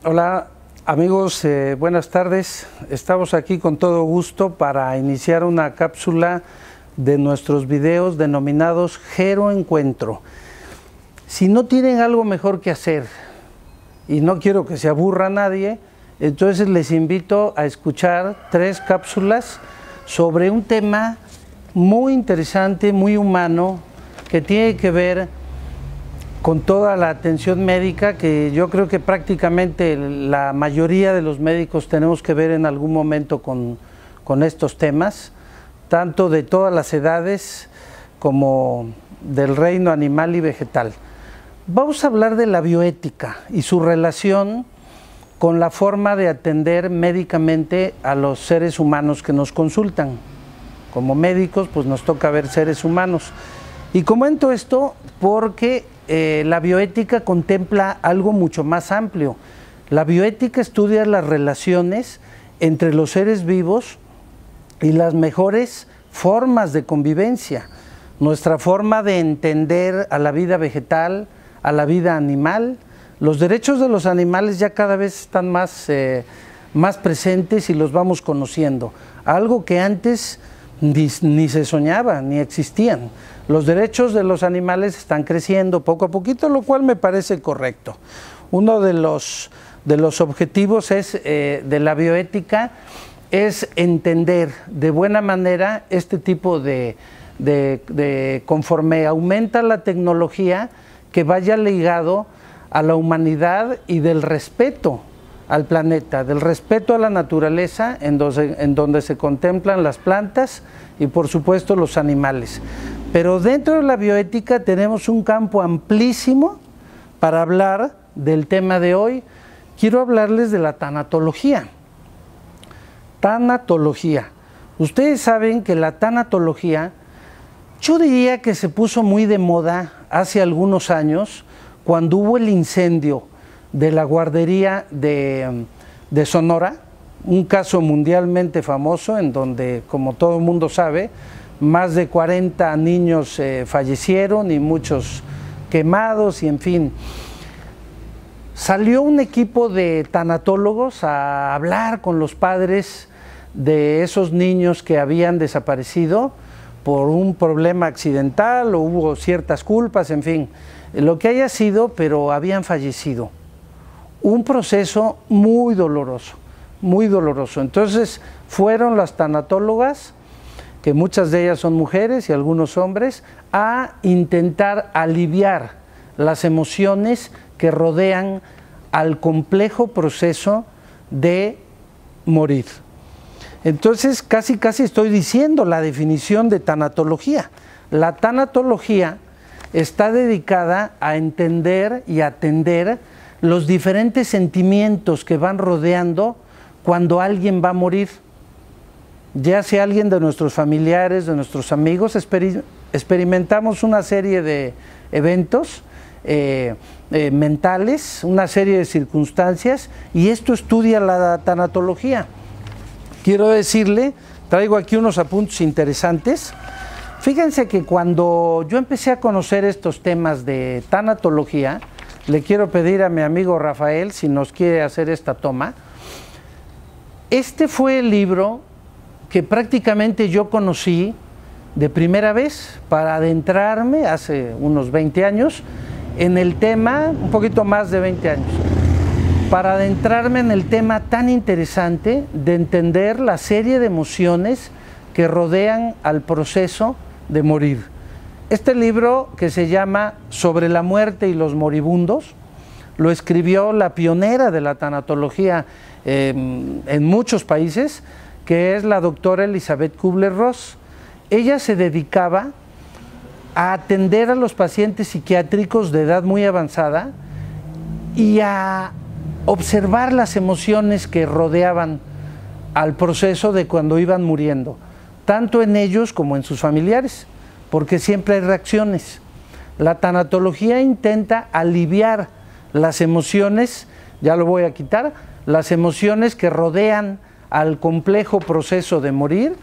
Hola amigos, buenas tardes. Estamos aquí con todo gusto para iniciar una cápsula de nuestros videos denominados Gero Encuentro. Si no tienen algo mejor que hacer y no quiero que se aburra nadie, entonces les invito a escuchar 3 cápsulas sobre un tema muy interesante, muy humano, que tiene que ver con toda la atención médica, que yo creo que prácticamente la mayoría de los médicos tenemos que ver en algún momento con estos temas, tanto de todas las edades como del reino animal y vegetal. Vamos a hablar de la bioética y su relación con la forma de atender médicamente a los seres humanos que nos consultan. Como médicos, pues nos toca ver seres humanos. Y comento esto porque la bioética contempla algo mucho más amplio. La bioética estudia las relaciones entre los seres vivos y las mejores formas de convivencia. Nuestra forma de entender a la vida vegetal, a la vida animal. Los derechos de los animales ya cada vez están más presentes y los vamos conociendo. Algo que antes ni se soñaba, ni existían. Los derechos de los animales están creciendo poco a poquito, lo cual me parece correcto. Uno de los objetivos de la bioética es entender de buena manera este tipo conforme aumenta la tecnología, que vaya ligado a la humanidad y del respeto al planeta, del respeto a la naturaleza, en donde se contemplan las plantas y por supuesto los animales. Pero dentro de la bioética tenemos un campo amplísimo para hablar del tema de hoy. Quiero hablarles de la tanatología. Tanatología. Ustedes saben que la tanatología, yo diría que se puso muy de moda hace algunos años, cuando hubo el incendio de la guardería de Sonora, un caso mundialmente famoso en donde, como todo el mundo sabe, más de 40 niños fallecieron y muchos quemados y en fin. Salió un equipo de tanatólogos a hablar con los padres de esos niños que habían desaparecido por un problema accidental o hubo ciertas culpas, en fin, lo que haya sido, pero habían fallecido. Un proceso muy doloroso, muy doloroso. Entonces fueron las tanatólogas, que muchas de ellas son mujeres y algunos hombres, a intentar aliviar las emociones que rodean al complejo proceso de morir. Entonces casi estoy diciendo la definición de tanatología. La tanatología está dedicada a entender y atender los diferentes sentimientos que van rodeando cuando alguien va a morir. Ya sea alguien de nuestros familiares, de nuestros amigos, experimentamos una serie de eventos mentales, una serie de circunstancias, y esto estudia la tanatología. Quiero decirle, traigo aquí unos apuntes interesantes. Fíjense que cuando yo empecé a conocer estos temas de tanatología, le quiero pedir a mi amigo Rafael si nos quiere hacer esta toma. Este fue el libro que prácticamente yo conocí de primera vez para adentrarme hace unos 20 años en el tema, un poquito más de 20 años, para adentrarme en el tema tan interesante de entender la serie de emociones que rodean al proceso de morir. Este libro, que se llama Sobre la muerte y los moribundos, lo escribió la pionera de la tanatología en muchos países, que es la doctora Elizabeth Kubler-Ross. Ella se dedicaba a atender a los pacientes psiquiátricos de edad muy avanzada y a observar las emociones que rodeaban al proceso de cuando iban muriendo, tanto en ellos como en sus familiares, porque siempre hay reacciones. La tanatología intenta aliviar las emociones, ya lo voy a quitar, las emociones que rodean al complejo proceso de morir,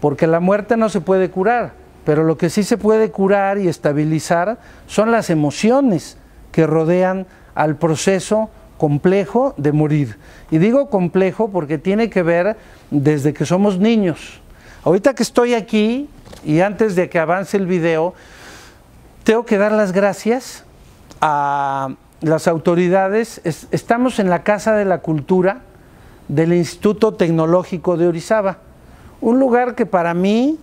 porque la muerte no se puede curar, pero lo que sí se puede curar y estabilizar son las emociones que rodean al proceso complejo de morir. Y digo complejo porque tiene que ver desde que somos niños. Ahorita que estoy aquí y antes de que avance el video, tengo que dar las gracias a las autoridades. Estamos en la Casa de la Cultura del Instituto Tecnológico de Orizaba, un lugar que para mí,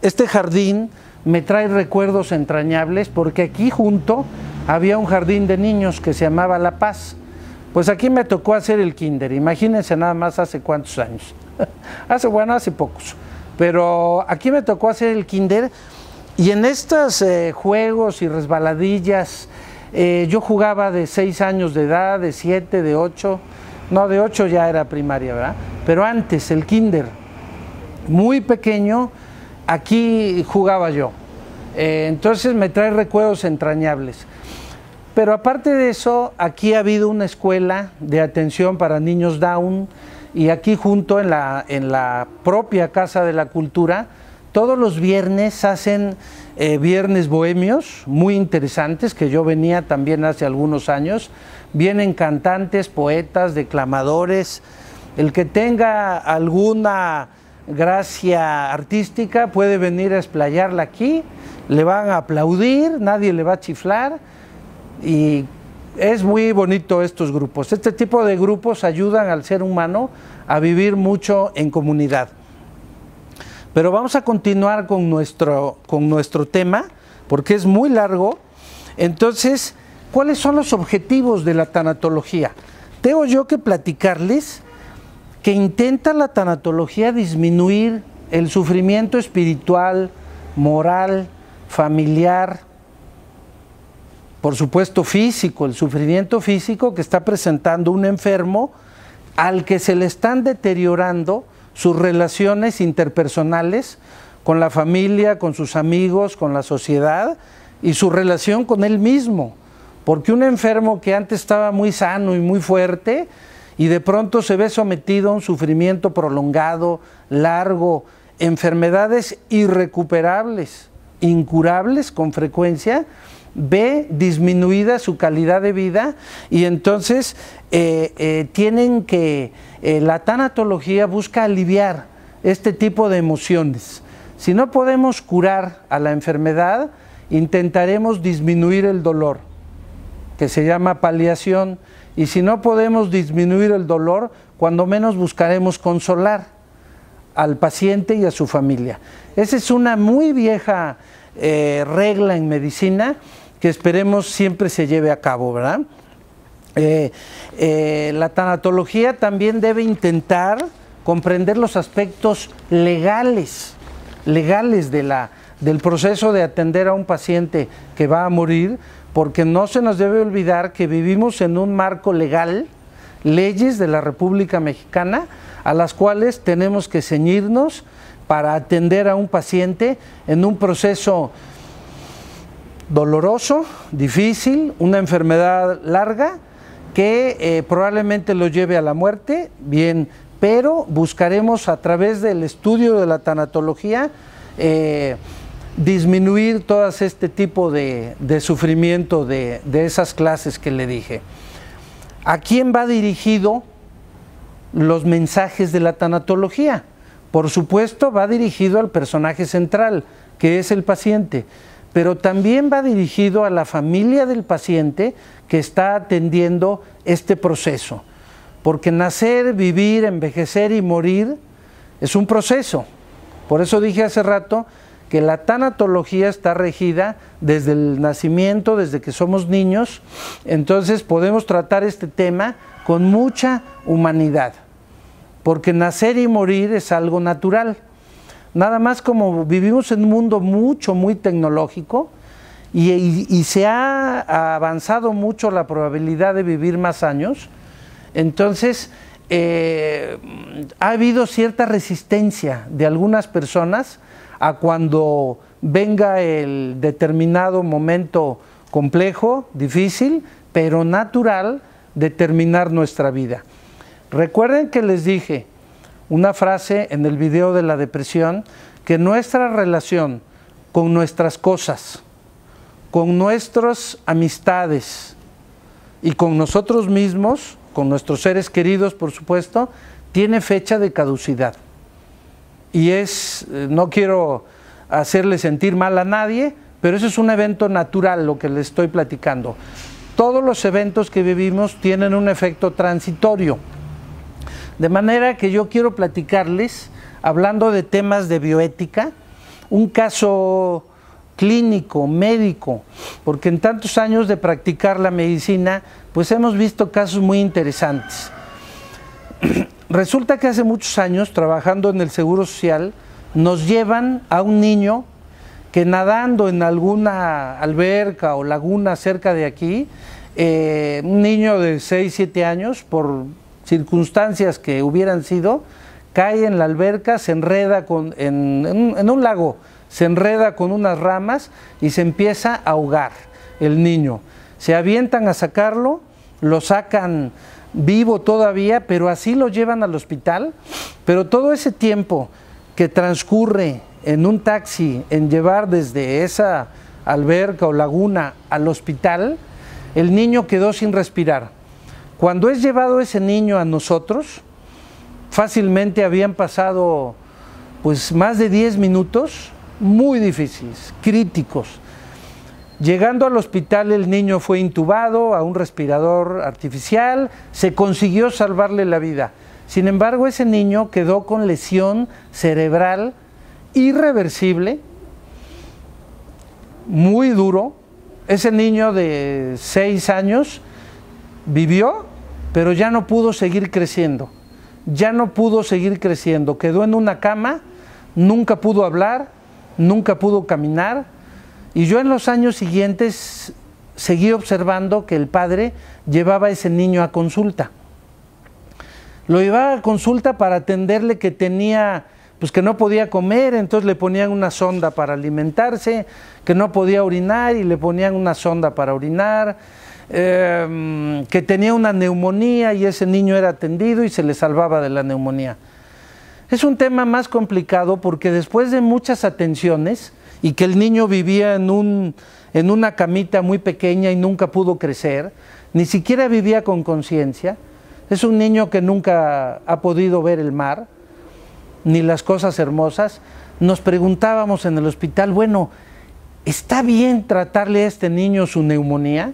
este jardín, me trae recuerdos entrañables porque aquí junto había un jardín de niños que se llamaba La Paz. Pues aquí me tocó hacer el kinder, imagínense nada más hace cuántos años, hace pocos, pero aquí me tocó hacer el kinder y en estos juegos y resbaladillas, yo jugaba de 6 años de edad, de 7, de 8, no, de 8 ya era primaria, ¿verdad? Pero antes, el kinder, muy pequeño, aquí jugaba yo. Entonces me trae recuerdos entrañables. Pero aparte de eso, aquí ha habido una escuela de atención para niños Down y aquí junto en la propia Casa de la Cultura, todos los viernes hacen viernes bohemios muy interesantes, que yo venía también hace algunos años. Vienen cantantes, poetas, declamadores. El que tenga alguna gracia artística puede venir a explayarla aquí, le van a aplaudir, nadie le va a chiflar y es muy bonito estos grupos. Este tipo de grupos ayudan al ser humano a vivir mucho en comunidad. Pero vamos a continuar con nuestro tema porque es muy largo. Entonces, ¿cuáles son los objetivos de la tanatología? Tengo yo que platicarles que intenta la tanatología disminuir el sufrimiento espiritual, moral, familiar, por supuesto físico, el sufrimiento físico que está presentando un enfermo al que se le están deteriorando sus relaciones interpersonales con la familia, con sus amigos, con la sociedad y su relación con él mismo. Porque un enfermo que antes estaba muy sano y muy fuerte y de pronto se ve sometido a un sufrimiento prolongado, largo, enfermedades irrecuperables, incurables con frecuencia, ve disminuida su calidad de vida y entonces la tanatología busca aliviar este tipo de emociones. Si no podemos curar a la enfermedad, intentaremos disminuir el dolor, que se llama paliación, y si no podemos disminuir el dolor, cuando menos buscaremos consolar al paciente y a su familia. Esa es una muy vieja regla en medicina que esperemos siempre se lleve a cabo, ¿verdad? La tanatología también debe intentar comprender los aspectos legales del proceso de atender a un paciente que va a morir, porque no se nos debe olvidar que vivimos en un marco legal, leyes de la República Mexicana, a las cuales tenemos que ceñirnos para atender a un paciente en un proceso doloroso, difícil, una enfermedad larga que probablemente lo lleve a la muerte, bien, pero buscaremos a través del estudio de la tanatología disminuir todo este tipo de sufrimiento de esas clases que le dije. ¿A quién va dirigido los mensajes de la tanatología? Por supuesto, va dirigido al personaje central, que es el paciente, pero también va dirigido a la familia del paciente que está atendiendo este proceso. Porque nacer, vivir, envejecer y morir es un proceso. Por eso dije hace rato que la tanatología está regida desde el nacimiento, desde que somos niños. Entonces podemos tratar este tema con mucha humanidad, porque nacer y morir es algo natural. Nada más como vivimos en un mundo muy tecnológico y se ha avanzado mucho la probabilidad de vivir más años, entonces ha habido cierta resistencia de algunas personas a cuando venga el determinado momento complejo, difícil, pero natural de terminar nuestra vida. Recuerden que les dije una frase en el video de la depresión, que nuestra relación con nuestras cosas, con nuestras amistades y con nosotros mismos con nuestros seres queridos, por supuesto, tiene fecha de caducidad. Y no quiero hacerle sentir mal a nadie, pero eso es un evento natural lo que les estoy platicando. Todos los eventos que vivimos tienen un efecto transitorio. De manera que yo quiero platicarles, hablando de temas de bioética, un caso clínico, médico, porque en tantos años de practicar la medicina, pues hemos visto casos muy interesantes. Resulta que hace muchos años, trabajando en el Seguro Social, nos llevan a un niño que nadando en alguna alberca o laguna cerca de aquí, un niño de 6, 7 años, por circunstancias que hubieran sido, cae en la alberca, se enreda en un lago, se enreda con unas ramas y se empieza a ahogar el niño. Se avientan a sacarlo, lo sacan vivo todavía, pero así lo llevan al hospital. Pero todo ese tiempo que transcurre en un taxi, en llevar desde esa alberca o laguna al hospital, el niño quedó sin respirar. Cuando es llevado ese niño a nosotros, fácilmente habían pasado pues más de 10 minutos muy difíciles, críticos. Llegando al hospital, el niño fue intubado a un respirador artificial, se consiguió salvarle la vida. Sin embargo, ese niño quedó con lesión cerebral irreversible, muy duro. Ese niño de 6 años vivió, pero ya no pudo seguir creciendo. Ya no pudo seguir creciendo. Quedó en una cama, nunca pudo hablar, nunca pudo caminar. Y yo en los años siguientes seguí observando que el padre llevaba a ese niño a consulta. Lo llevaba a consulta para atenderle que tenía, pues que no podía comer, entonces le ponían una sonda para alimentarse, que no podía orinar y le ponían una sonda para orinar, que tenía una neumonía y ese niño era atendido y se le salvaba de la neumonía. Es un tema más complicado porque después de muchas atenciones y que el niño vivía en una camita muy pequeña y nunca pudo crecer, ni siquiera vivía con conciencia, es un niño que nunca ha podido ver el mar, ni las cosas hermosas. Nos preguntábamos en el hospital, bueno, ¿está bien tratarle a este niño su neumonía?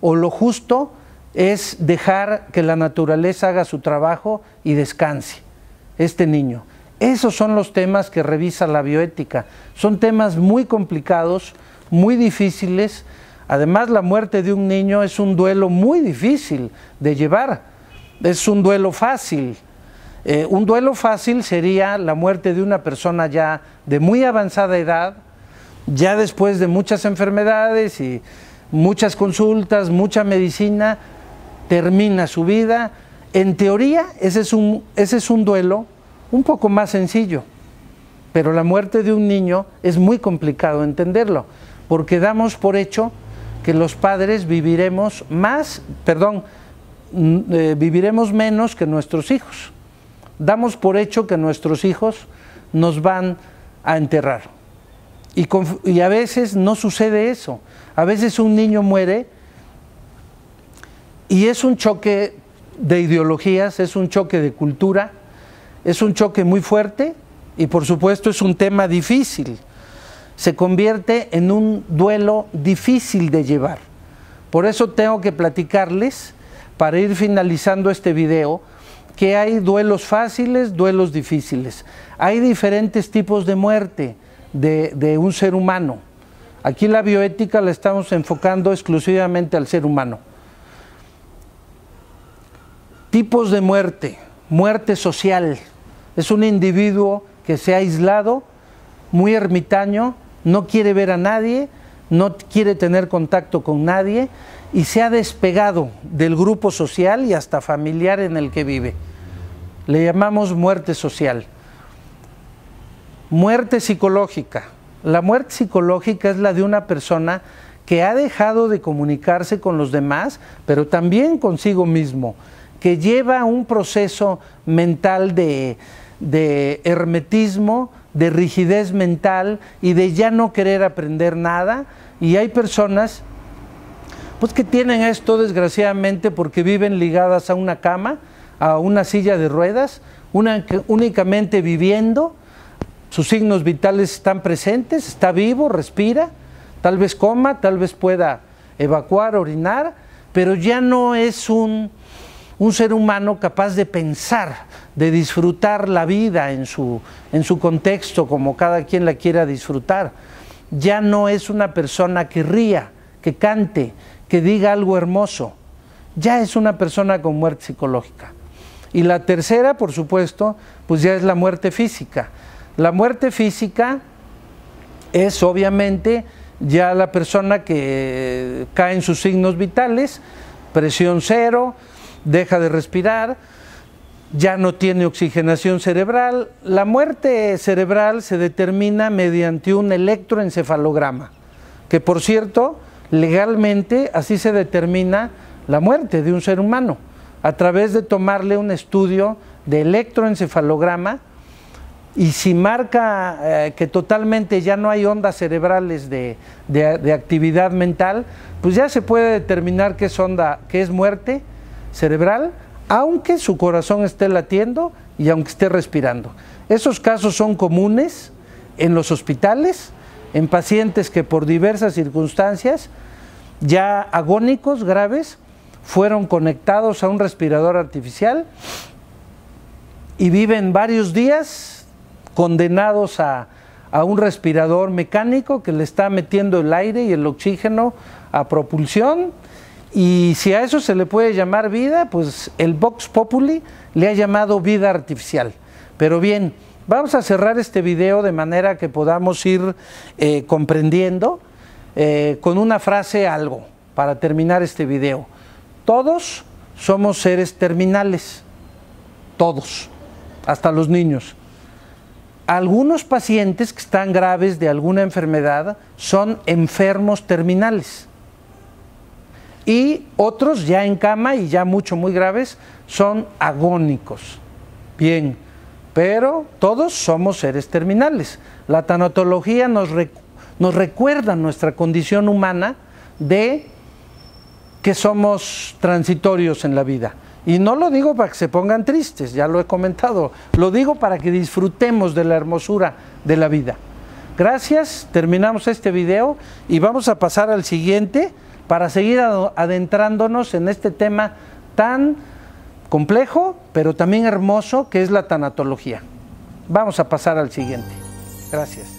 ¿O lo justo es dejar que la naturaleza haga su trabajo y descanse este niño? Esos son los temas que revisa la bioética. Son temas muy complicados, muy difíciles. Además, la muerte de un niño es un duelo muy difícil de llevar. Es un duelo fácil. Un duelo fácil sería la muerte de una persona ya de muy avanzada edad, ya después de muchas enfermedades y muchas consultas, mucha medicina, termina su vida. En teoría, ese es un duelo un poco más sencillo, pero la muerte de un niño es muy complicado entenderlo, porque damos por hecho que los padres viviremos menos que nuestros hijos. Damos por hecho que nuestros hijos nos van a enterrar. Y a veces no sucede eso. A veces un niño muere y es un choque de ideologías, es un choque de cultura, es un choque muy fuerte y por supuesto es un tema difícil. Se convierte en un duelo difícil de llevar. Por eso tengo que platicarles, para ir finalizando este video, que hay duelos fáciles, duelos difíciles. Hay diferentes tipos de muerte de un ser humano. Aquí la bioética la estamos enfocando exclusivamente al ser humano. Tipos de muerte. Muerte social. Es un individuo que se ha aislado, muy ermitaño, no quiere ver a nadie, no quiere tener contacto con nadie y se ha despegado del grupo social y hasta familiar en el que vive. Le llamamos muerte social. Muerte psicológica. La muerte psicológica es la de una persona que ha dejado de comunicarse con los demás, pero también consigo mismo, que lleva un proceso mental de hermetismo, de rigidez mental y de ya no querer aprender nada. Y hay personas pues que tienen esto desgraciadamente porque viven ligadas a una cama, a una silla de ruedas, únicamente viviendo. Sus signos vitales están presentes, está vivo, respira, tal vez coma, tal vez pueda evacuar, orinar, pero ya no es un ser humano capaz de pensar, de disfrutar la vida en su contexto, como cada quien la quiera disfrutar. Ya no es una persona que ría, que cante, que diga algo hermoso. Ya es una persona con muerte psicológica. Y la tercera, por supuesto, pues ya es la muerte física. La muerte física es obviamente ya la persona que cae en sus signos vitales, presión cero, deja de respirar, ya no tiene oxigenación cerebral. La muerte cerebral se determina mediante un electroencefalograma, que por cierto, legalmente así se determina la muerte de un ser humano, a través de tomarle un estudio de electroencefalograma, y si marca que totalmente ya no hay ondas cerebrales de actividad mental, pues ya se puede determinar que es muerte cerebral, aunque su corazón esté latiendo y aunque esté respirando. Esos casos son comunes en los hospitales, en pacientes que por diversas circunstancias, ya agónicos graves, fueron conectados a un respirador artificial y viven varios días condenados a un respirador mecánico que le está metiendo el aire y el oxígeno a propulsión. Y si a eso se le puede llamar vida, pues el Vox Populi le ha llamado vida artificial. Pero bien, vamos a cerrar este video de manera que podamos ir comprendiendo con una frase algo para terminar este video. Todos somos seres terminales, todos, hasta los niños. Algunos pacientes que están graves de alguna enfermedad son enfermos terminales. Y otros ya en cama y ya muy graves son agónicos. Bien, pero todos somos seres terminales. La tanatología nos recuerda nuestra condición humana de que somos transitorios en la vida. Y no lo digo para que se pongan tristes, ya lo he comentado, lo digo para que disfrutemos de la hermosura de la vida. Gracias, terminamos este video y vamos a pasar al siguiente para seguir adentrándonos en este tema tan complejo, pero también hermoso, que es la tanatología. Vamos a pasar al siguiente. Gracias.